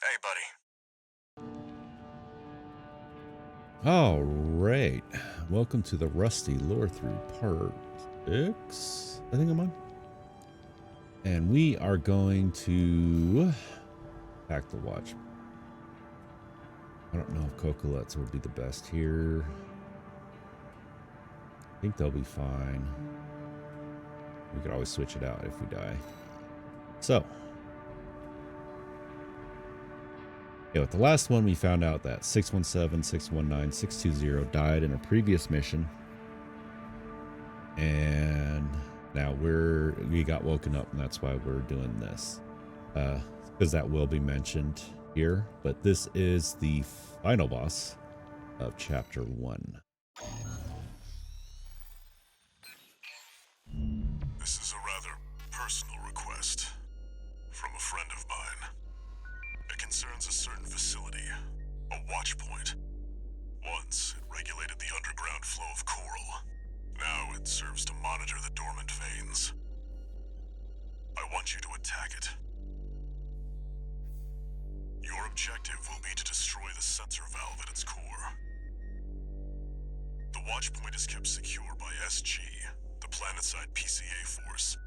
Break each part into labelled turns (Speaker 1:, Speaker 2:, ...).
Speaker 1: Hey, buddy.
Speaker 2: All right, welcome to the Rusty Lorethrough part 6, I think I'm on. And we are going to pack the watch. I don't know if coconuts would be the best here. I think they'll be fine. We could always switch it out if we die. So, yeah, with the last one, we found out that 617, 619, 620 died in a previous mission. And now we got woken up, and that's why we're doing this. Because that will be mentioned here. But this is the final boss of Chapter 1.
Speaker 1: This is a rather personal request from a friend of mine. It concerns a certain facility, a watch point. Once, it regulated the underground flow of coral. Now it serves to monitor the dormant veins. I want you to attack it. Your objective will be to destroy the sensor valve at its core. The watch point is kept secure by SG, the planetside PCA force,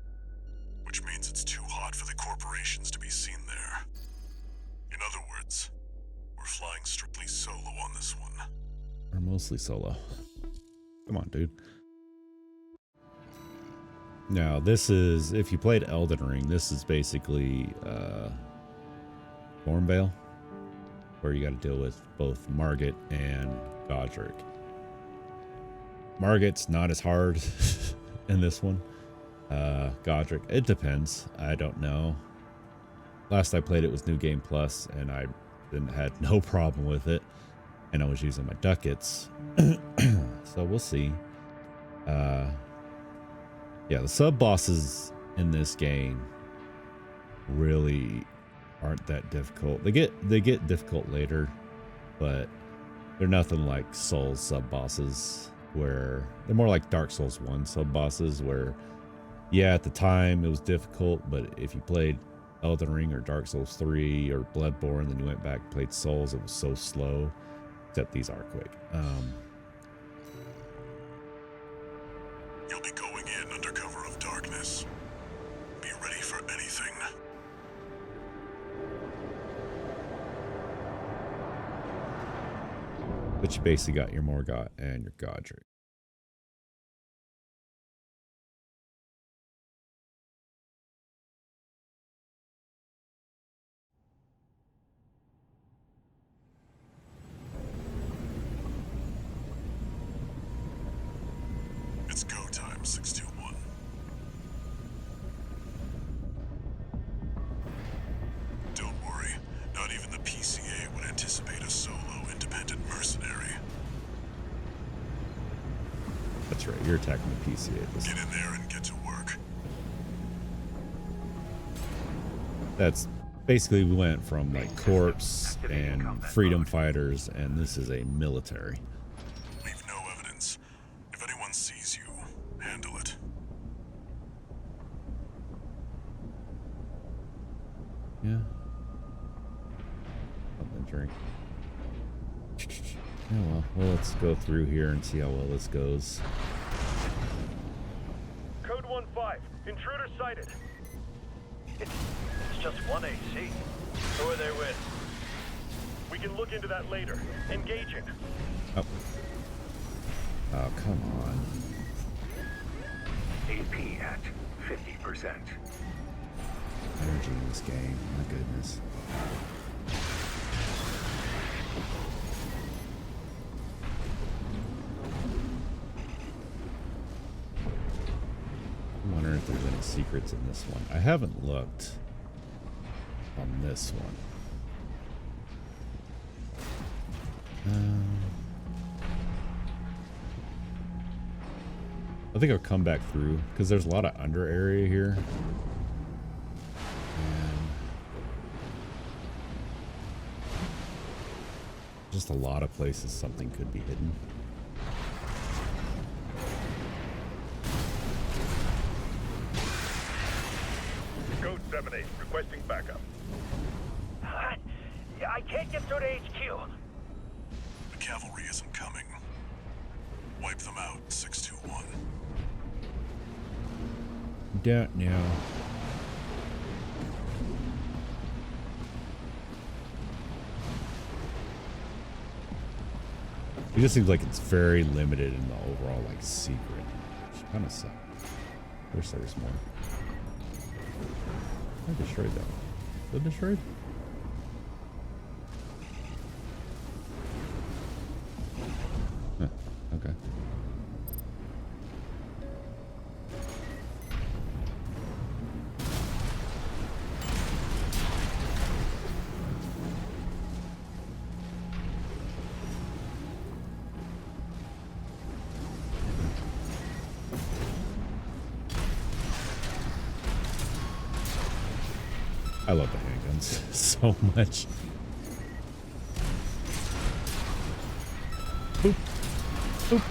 Speaker 1: which means it's too hot for the corporations to be seen there. In other words, we're flying strictly solo on this one.
Speaker 2: Or mostly solo. Come on, dude. Now, this is, if you played Elden Ring, this is basically Thornvale, where you got to deal with both Margit and Godric. Margit's not as hard in this one. Godric, it depends. I don't know. Last I played it was New Game Plus, and I had no problem with it. And I was using my ducats. So we'll see. Yeah, the sub-bosses in this game really aren't that difficult. They get difficult later, but they're nothing like Souls sub-bosses, where they're more like Dark Souls 1 sub-bosses, where, yeah, at the time it was difficult, but if you played Elden Ring or Dark Souls 3 or Bloodborne, then you went back and played Souls, it was so slow, except these are quick.
Speaker 1: You'll be going in under cover of darkness. Be ready for anything.
Speaker 2: But you basically got your Morgott and your Godric.
Speaker 1: It's go time, 621. Don't worry, not even the PCA would anticipate a solo independent mercenary.
Speaker 2: That's right, you're attacking the PCA.
Speaker 1: Get in there and get to work.
Speaker 2: That's basically, we went from like corpse and freedom fighters, and this is a military.
Speaker 1: Leave no evidence. If anyone sees you, handle it.
Speaker 2: Yeah. Something to drink. Yeah, well, let's go through here and see how well this goes.
Speaker 3: Code 1-5, intruder sighted. It's just one AC. Who are they with? We can look into that later. Engaging.
Speaker 2: Oh. Oh, come on.
Speaker 4: AP at 50%.
Speaker 2: Energy in this game. My goodness. I'm wondering if there's any secrets in this one. I haven't looked on this one. I think I'll come back through because there's a lot of under area here. And just a lot of places something could be hidden.
Speaker 3: Code 7-8, requesting backup. I can't get through to HQ.
Speaker 1: The cavalry isn't coming. Wipe them out, 621.
Speaker 2: Don't know. It just seems like it's very limited in the overall like secret, which kind of sucks. Wish there was more. I destroyed that one. Is it destroyed? Huh, okay. I love the handguns so much. Boop. Boop.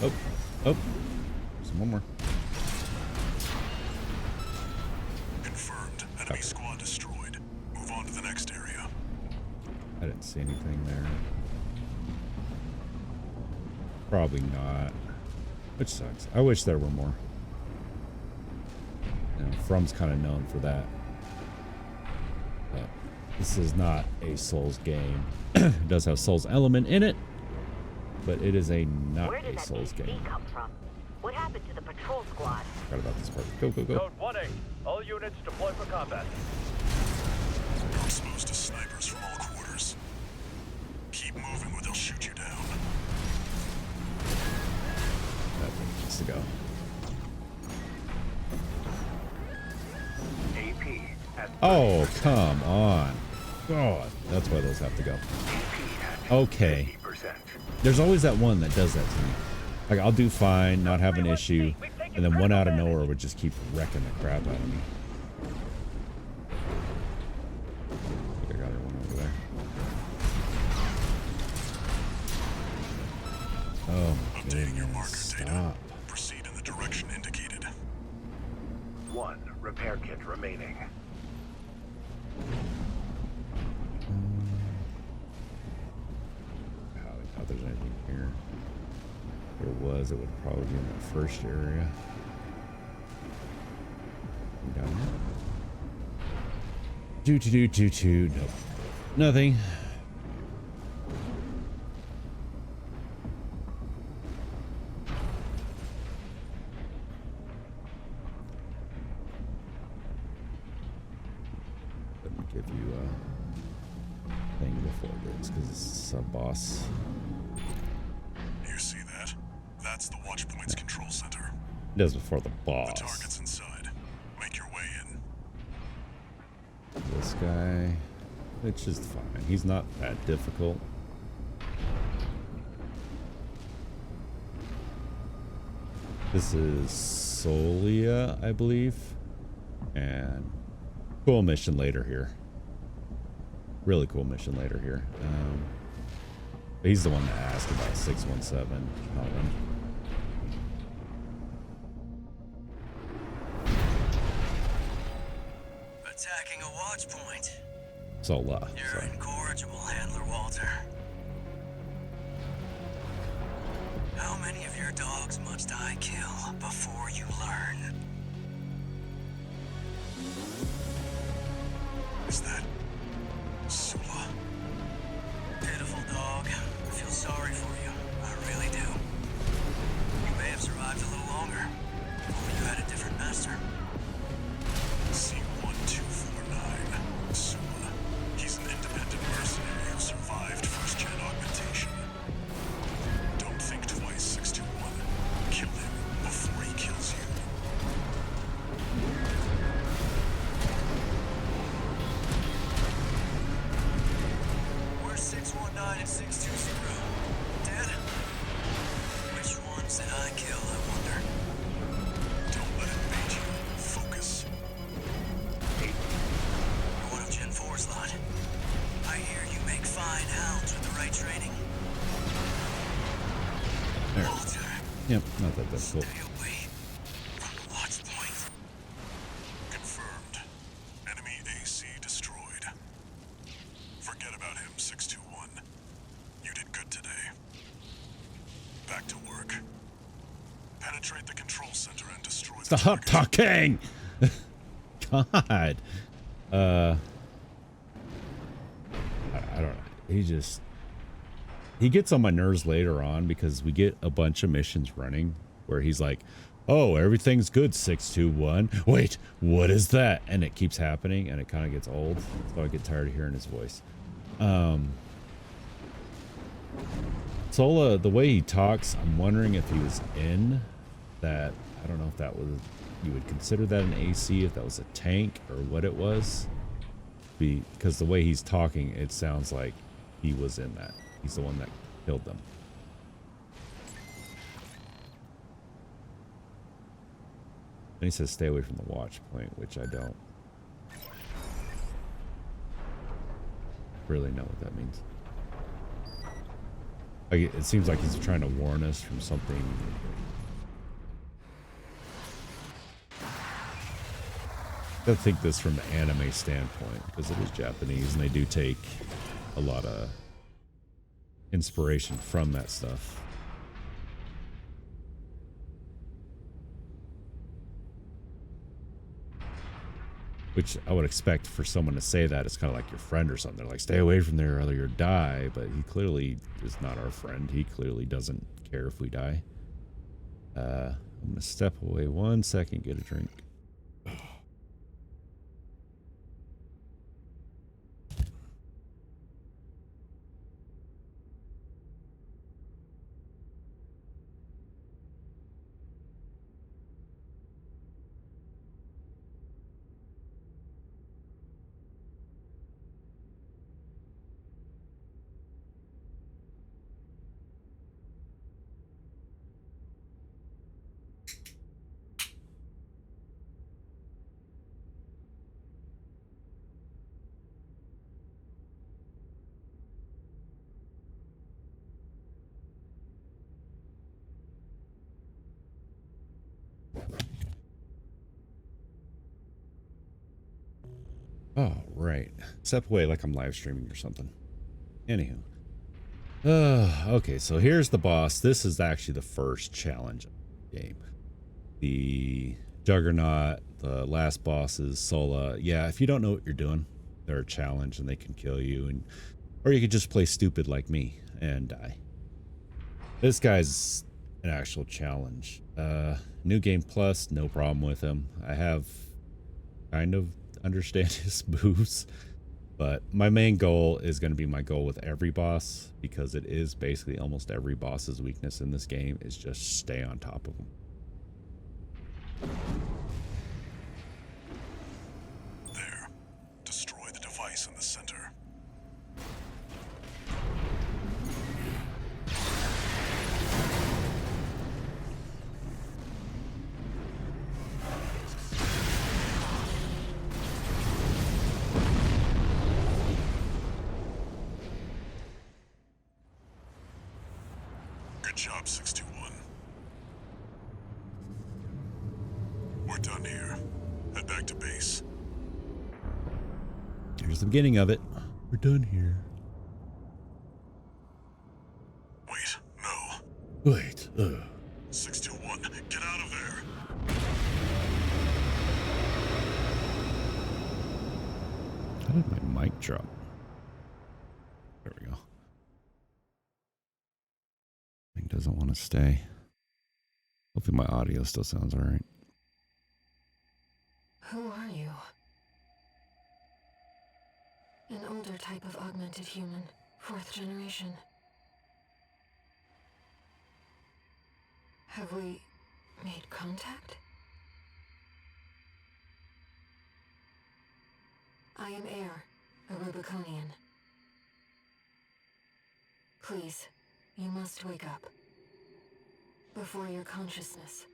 Speaker 2: Oh. Oh. There's one more.
Speaker 1: Confirmed. Enemy squad destroyed. Move on to the next area.
Speaker 2: I didn't see anything there. Probably not. Which sucks. I wish there were more. You know, From's kind of known for that. But this is not a Souls game. It does have Souls element in it, but it is not a Souls game.
Speaker 5: Where did that come from? What happened to the patrol squad?
Speaker 2: Forgot about this part. Go, go, go.
Speaker 3: Code 1-8. All units deploy for combat.
Speaker 1: You're exposed to snipers from all quarters. Keep moving or they'll shoot you down.
Speaker 2: That one needs to go.
Speaker 4: AP at
Speaker 2: Oh, come on. God, that's why those have to go.
Speaker 4: AP at
Speaker 2: Okay.
Speaker 4: 50%.
Speaker 2: There's always that one that does that to me. Like, I'll do fine, not have an issue, and then one out of nowhere would just keep wrecking the crap out of me. I think I got her one over there. Oh, my
Speaker 1: Updating your
Speaker 2: goodness,
Speaker 1: marker data.
Speaker 2: stop.
Speaker 1: Proceed in the direction indicated.
Speaker 4: 1 repair kit remaining.
Speaker 2: I doubt there's anything here. If there was, it would probably be in that first area. Down here. Do. Nope. Nothing. Let me give you a thing before this because it's a sub-boss.
Speaker 1: You see that? That's the Watchpoint's control center.
Speaker 2: It does before the
Speaker 1: The
Speaker 2: boss.
Speaker 1: target's inside. Make your way in.
Speaker 2: This guy, it's just fine. He's not that difficult. This is Solia, I believe. And cool mission later here. Really cool mission later here. He's the one that asked about 617. Melvin.
Speaker 6: Attacking a watch point.
Speaker 2: Sola.
Speaker 6: You're
Speaker 2: Sorry.
Speaker 6: incorrigible, Handler Walter. How many of your dogs must I kill before you learn?
Speaker 1: Is that Sula?
Speaker 6: Pitiful dog. I feel sorry for you. I really do. You may have survived a little longer. Or you had a different master.
Speaker 1: C1249. Sula. He's an independent mercenary who survived first-gen augmentation. Don't think twice, 621. Kill him before he kills you.
Speaker 6: Where's 619 and 620? Dead? Which ones did I kill, I wonder?
Speaker 1: Don't let it bait you. Focus.
Speaker 6: What of Gen 4's lot? I hear you make fine hounds with the right training.
Speaker 2: There.
Speaker 6: Walter,
Speaker 2: Yep, not that difficult.
Speaker 6: stay away from the watch point.
Speaker 1: work. Penetrate the control center and destroy the
Speaker 2: Stop
Speaker 1: target.
Speaker 2: talking. God. I don't know. He gets on my nerves later on because we get a bunch of missions running where he's like, oh, everything's good, 621. Wait, what is that? And it keeps happening and it kind of gets old. So I get tired of hearing his voice. Sola, the way he talks, I'm wondering if he was in that. I don't know if that was, you would consider that an AC, if that was a tank or what it was. Because the way he's talking, it sounds like he was in that. He's the one that killed them. And he says stay away from the watch point, which I don't really know what that means. Like, it seems like he's trying to warn us from something. I think this from the anime standpoint, because it is Japanese and they do take a lot of inspiration from that stuff. Which I would expect for someone to say that. It's kind of like your friend or something. They're like, stay away from there or else you'll die. But he clearly is not our friend. He clearly doesn't care if we die. I'm going to step away 1 second, get a drink. Oh, right. Step away like I'm live streaming or something. Anywho. Okay, so here's the boss. This is actually the first challenge of the game. The Juggernaut, the last bosses, Sola. Yeah, if you don't know what you're doing, they're a challenge and they can kill you. Or you could just play stupid like me and die. This guy's an actual challenge. New Game Plus, no problem with him. I have kind of understand his moves, but my main goal is going to be my goal with every boss, because it is basically almost every boss's weakness in this game is just stay on top of them.
Speaker 1: There. Destroy the device in the center. Good job, 621. We're done here. Head back to base.
Speaker 2: Here's the beginning of it. We're done here.
Speaker 1: Wait, no.
Speaker 2: Wait.
Speaker 1: 621, get out of there.
Speaker 2: How did my mic drop? There we go. Thing doesn't want to stay. Hopefully my audio still sounds all right.
Speaker 7: Who are you? An older type of augmented human, 4th generation. Have we made contact? I am Air, a Rubiconian. Please, you must wake up. Before your consciousness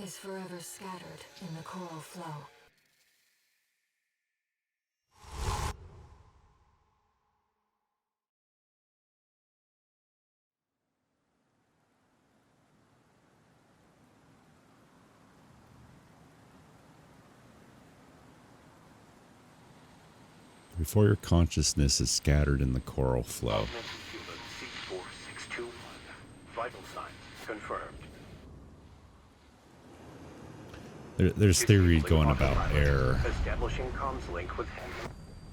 Speaker 7: is forever scattered in the coral flow.
Speaker 2: Before your consciousness is scattered in the coral flow.
Speaker 4: Augmented human vital signs confirmed.
Speaker 2: There's theories going
Speaker 4: Disabling
Speaker 2: about
Speaker 4: autopilot.
Speaker 2: air
Speaker 4: Establishing comms link with him.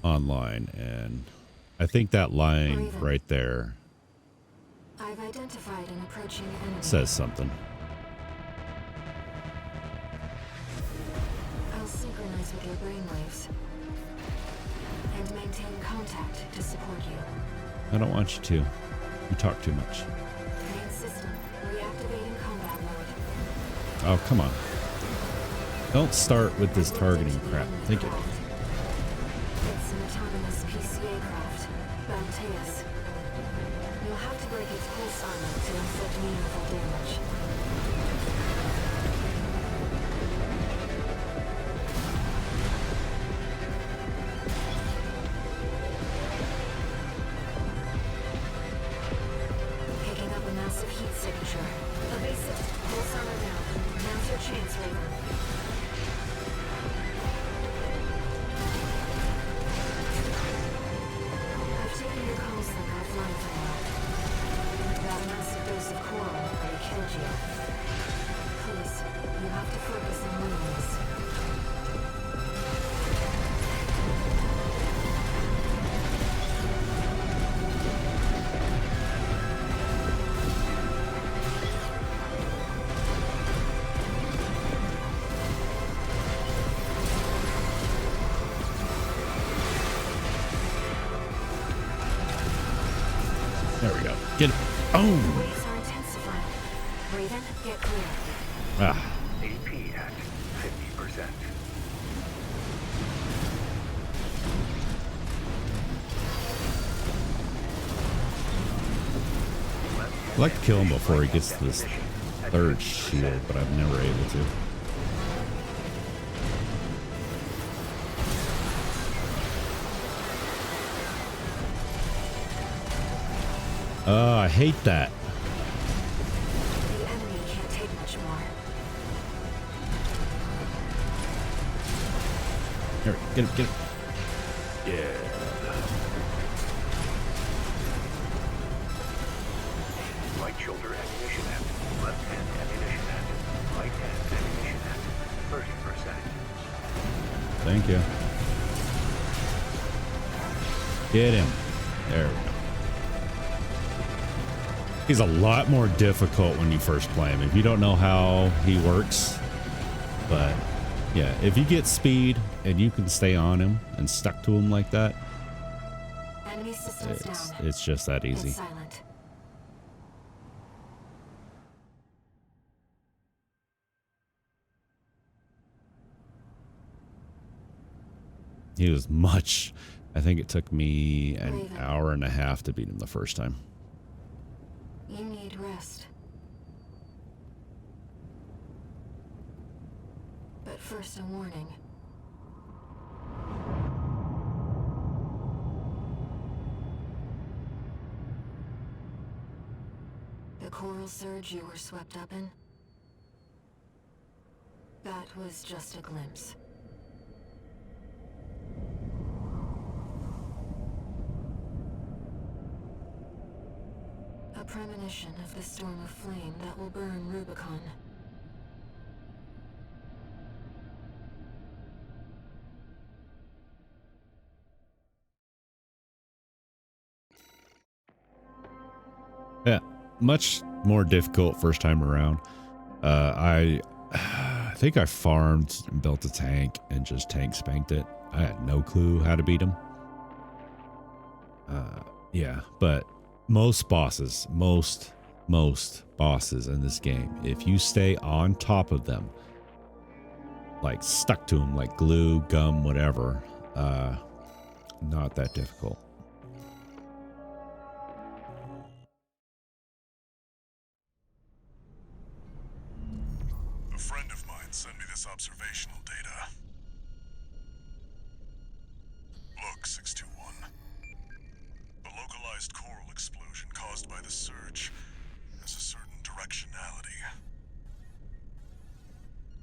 Speaker 2: online, and I think that line right there
Speaker 7: I've identified an approaching enemy.
Speaker 2: says something.
Speaker 7: I'll synchronize with your brainwaves and maintain contact to support you.
Speaker 2: I don't want you to. You talk too much.
Speaker 7: Main system reactivating combat mode.
Speaker 2: Oh, come on. Don't start with this targeting crap. Think it.
Speaker 7: It's an autonomous PCA craft, Balteus. You'll have to break its pulse armor to inflict meaningful damage. Picking up a massive heat signature. Evasive. Pulse armor down. Now's your chance, Raven. I've taken your comms link offline for now. That massive dose of coral already killed you. Please, you have to focus on winning this.
Speaker 2: There we go. Get it. Oh!
Speaker 7: Waves are intensifying. Raven, get clear.
Speaker 2: Ah.
Speaker 4: AP at 50%.
Speaker 2: I'd like to kill him before he gets to this third shield, but I'm never able to. I hate that.
Speaker 7: The enemy can't take much more.
Speaker 2: Here, get him, get him. Yeah.
Speaker 4: Right shoulder ammunition at. Left hand ammunition at. Right hand ammunition at 30%.
Speaker 2: Thank you. Get him. There we go. He's a lot more difficult when you first play him. If you don't know how he works, but yeah, if you get speed and you can stay on him and stuck to him like that,
Speaker 7: Enemy systems down.
Speaker 2: it's just that easy.
Speaker 7: It's silent.
Speaker 2: He was much. I think it took me an hour and a half to beat him the first time.
Speaker 7: You need rest. But first, a warning. The coral surge you were swept up in? That was just a glimpse. A premonition of the storm of flame that will burn Rubicon.
Speaker 2: Yeah, much more difficult first time around. I think I farmed and built a tank and just tank spanked it. I had no clue how to beat him. Yeah, but most bosses, most bosses in this game, if you stay on top of them, like stuck to them like glue, gum, whatever, not that difficult.
Speaker 1: A friend of mine sent me this observational data. Look, 621. The localized coral explosion caused by the surge has a certain directionality.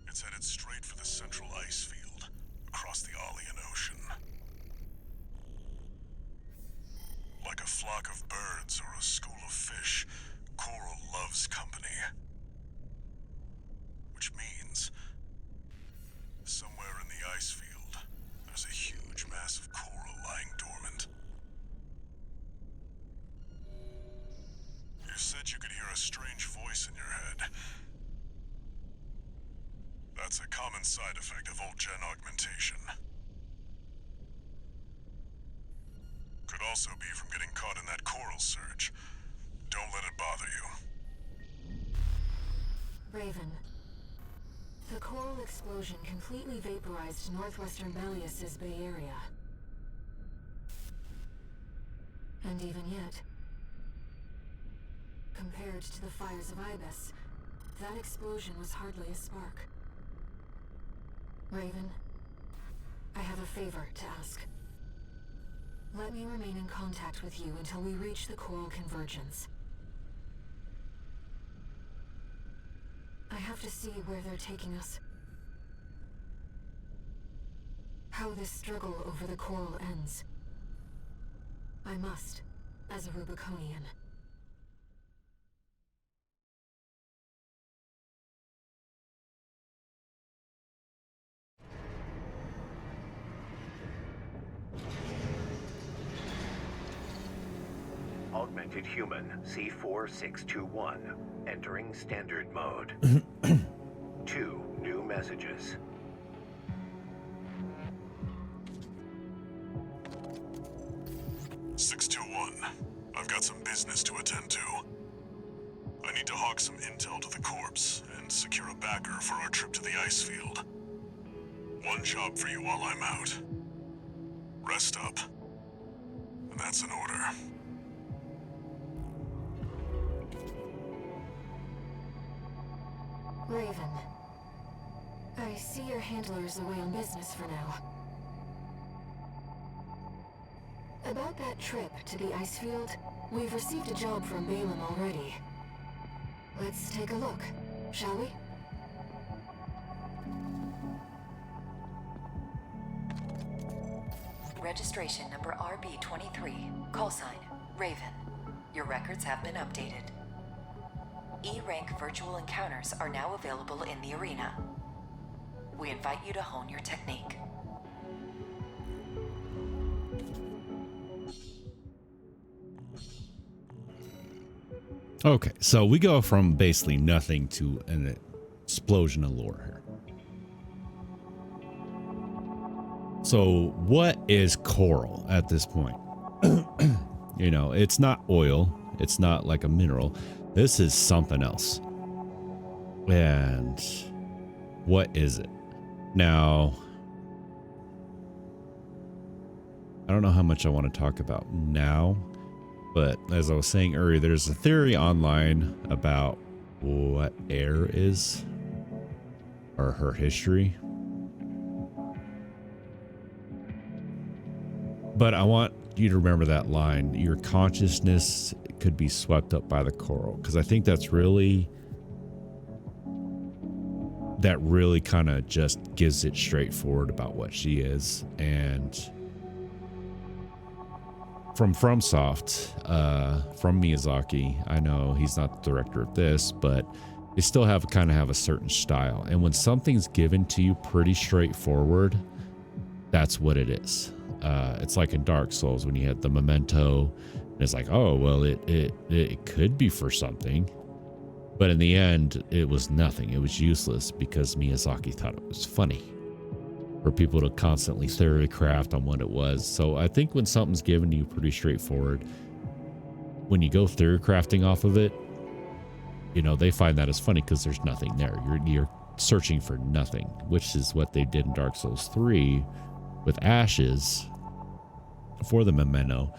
Speaker 1: It's headed straight for the central ice field across the Alian Ocean. Like a flock of birds or a school of fish, coral loves could hear a strange voice in your head. That's a common side effect of old gen augmentation. Could also be from getting caught in that coral surge. Don't let it bother you.
Speaker 7: Raven. The coral explosion completely vaporized northwestern Malleus's Bay Area. And even yet, compared to the fires of Ibis, that explosion was hardly a spark. Raven, I have a favor to ask. Let me remain in contact with you until we reach the coral convergence. I have to see where they're taking us. How this struggle over the coral ends. I must, as a Rubiconian.
Speaker 4: Augmented human C4621, entering standard mode. 2 new messages.
Speaker 1: I've got some business to attend to. I need to hawk some intel to the corpse and secure a backer for our trip to the ice field. One job for you while I'm out. Rest up. And that's an order.
Speaker 7: Raven, I see your handler is away on business for now. About that trip to the ice field, we've received a job from Balaam already. Let's take a look, shall we?
Speaker 8: Registration number RB23, call sign, Raven. Your records have been updated. E-rank virtual encounters are now available in the arena. We invite you to hone your technique.
Speaker 2: Okay, so we go from basically nothing to an explosion of lore here. So what is coral at this point? You know, it's not oil. It's not like a mineral. This is something else. And what is it? Now, I don't know how much I want to talk about now, but as I was saying earlier, there's a theory online about what air is, or her history. But I want you to remember that line, your consciousness could be swept up by the coral, because I think that's really kind of just gives it straightforward about what she is. And from FromSoft, from Miyazaki, I know he's not the director of this, but they still have a certain style. And when something's given to you pretty straightforward, that's what it is. It's like in Dark Souls when you had the memento, and it's like, oh, well, it could be for something. But in the end, it was nothing. It was useless because Miyazaki thought it was funny for people to constantly theory craft on what it was. So I think when something's given to you pretty straightforward, when you go theory crafting off of it, you know, they find that as funny because there's nothing there. You're searching for nothing, which is what they did in Dark Souls 3 with Ashes for the memento,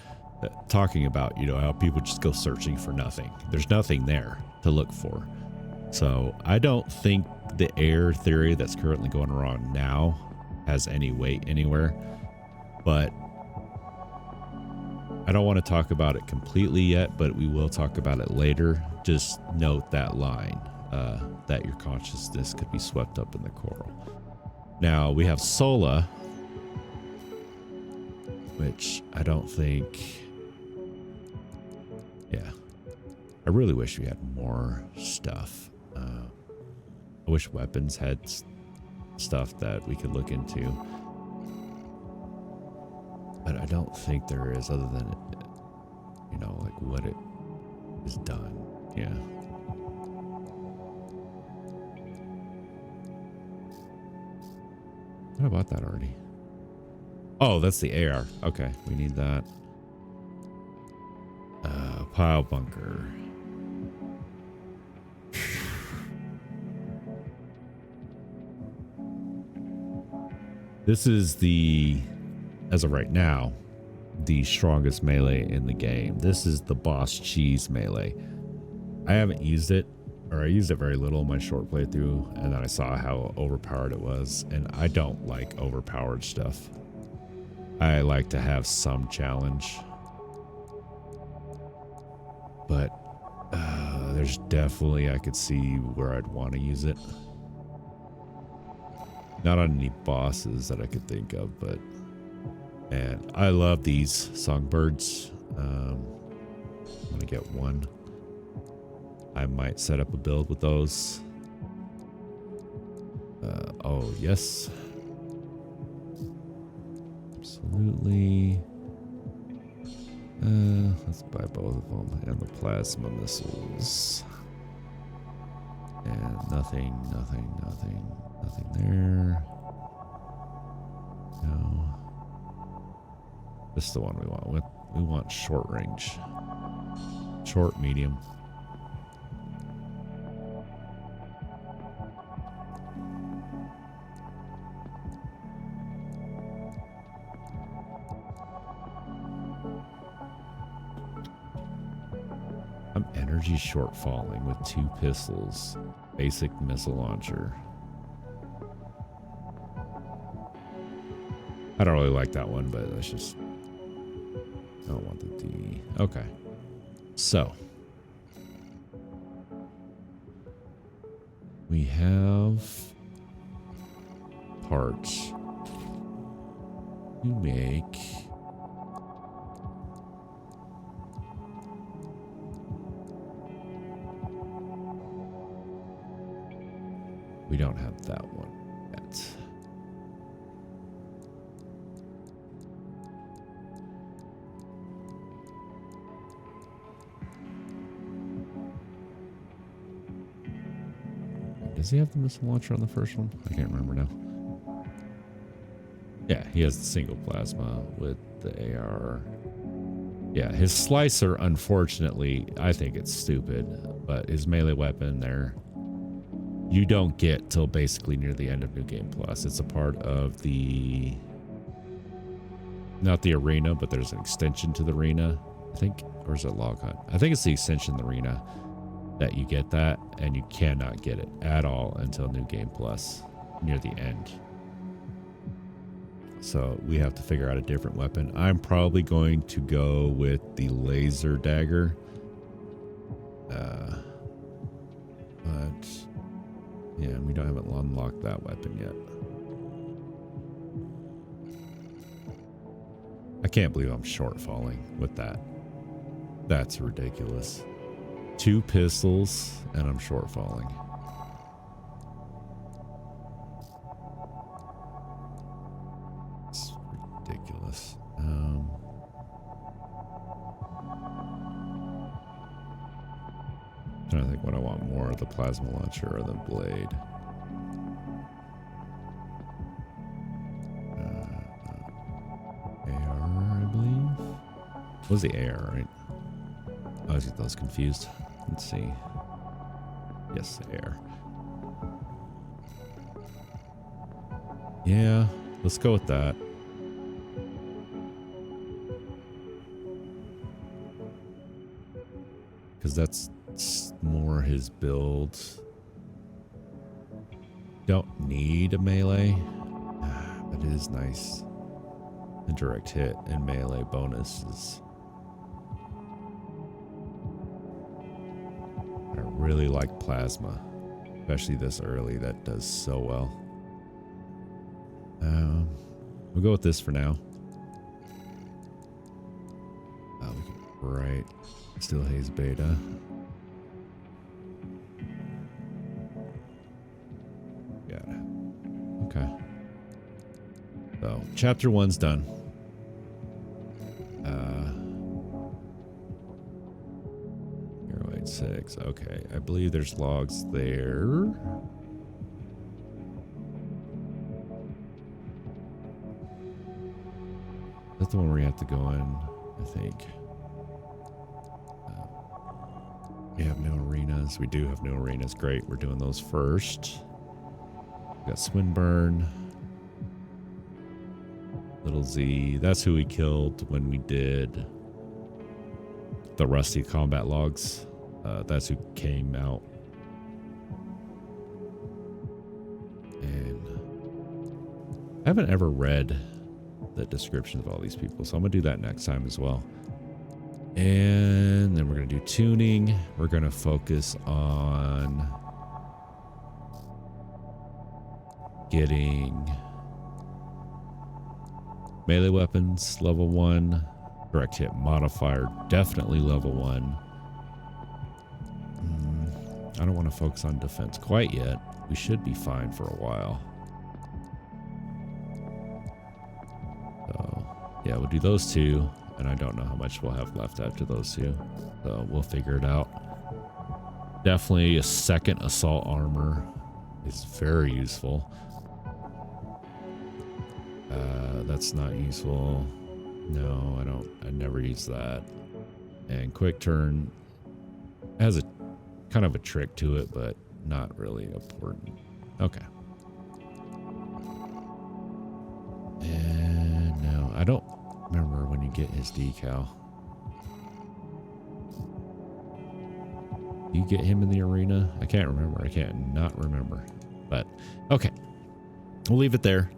Speaker 2: talking about, you know, how people just go searching for nothing. There's nothing there to look for. So I don't think the air theory that's currently going around now has any weight anywhere, but I don't want to talk about it completely yet, but we will talk about it later. Just note that line, that your consciousness could be swept up in the coral. Now we have Sola, which I don't think, yeah, I really wish we had more stuff. I wish weapons had stuff that we could look into, but I don't think there is, other than, you know, like what it is done. Yeah. What about that already? Oh, that's the AR. Okay, we need that. Pile bunker. This is the, as of right now, the strongest melee in the game. This is the boss cheese melee. I haven't used it, or I used it very little in my short playthrough, and then I saw how overpowered it was, and I don't like overpowered stuff. I like to have some challenge. But there's definitely, I could see where I'd want to use it. Not on any bosses that I could think of, but and I love these songbirds. I'm gonna get one. I might set up a build with those. Oh yes, absolutely. Let's buy both of them and the plasma missiles. And nothing there. No. This is the one we want. We want short range. Short, medium. I'm energy shortfalling with 2 pistols. Basic missile launcher. I don't really like that one, but that's just... I don't want the D. Okay. So. We have parts to make... We don't have that one yet. Does he have the missile launcher on the first one? I can't remember now. Yeah, he has the single plasma with the AR. Yeah, his slicer, unfortunately, I think it's stupid, but his melee weapon there, you don't get till basically near the end of New Game Plus. It's a part of the, not the arena, but there's an extension to the arena, I think, or is it Log Hunt? I think it's the extension to the arena that you get that, and you cannot get it at all until New Game Plus near the end. So we have to figure out a different weapon. I'm probably going to go with the laser dagger. But yeah, we haven't unlocked that weapon yet. I can't believe I'm short falling with that. That's ridiculous. 2 pistols and I'm short falling. It's ridiculous. Trying to think what I want more, the plasma launcher or the blade. AR, I believe. What was the AR, right? I always get those confused. Let's see. Yes, AR. Yeah, let's go with that. Because that's more his build. Don't need a melee, but it is nice. The direct hit and melee bonuses. I really like plasma, especially this early. That does so well. We'll go with this for now. We can right. Still Haze Beta. Yeah. Okay. So, chapter 1's done. 086. logs. Okay, I believe there's logs there. That's the one where you have to go in, I think. We have new arenas. We do have new arenas. Great. We're doing those first. We got Swinburne. Little Z. That's who we killed when we did the Rusty combat logs. That's who came out. And I haven't ever read the descriptions of all these people, so I'm gonna do that next time as well. And then we're gonna do tuning. We're gonna focus on getting melee weapons level 1, direct hit modifier definitely level 1. I don't want to focus on defense quite yet. We should be fine for a while. So yeah, we'll do those two, and I don't know how much we'll have left after those two, so we'll figure it out. Definitely a second assault armor is very useful. That's not useful. No, I never use that. And quick turn has a kind of a trick to it, but not really important. Okay. And no, I don't remember when you get his decal. Do you get him in the arena? I can't remember. I can't not remember. But okay. We'll leave it there.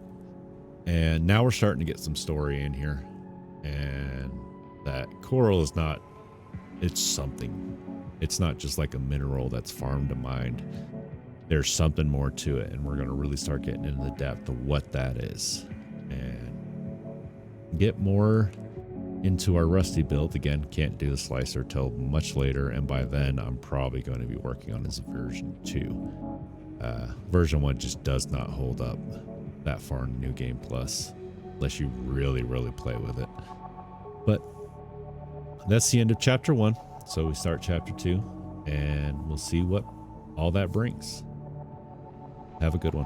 Speaker 2: And now we're starting to get some story in here. And that coral is not, it's something. It's not just like a mineral that's farmed to mined. There's something more to it, and we're going to really start getting into the depth of what that is. And get more into our Rusty build. Again, can't do the slicer till much later, and by then I'm probably going to be working on his version 2. Version 1 just does not hold up that far in New Game Plus, unless you really, really play with it. But that's the end of chapter 1. So we start chapter 2, and we'll see what all that brings. Have a good one.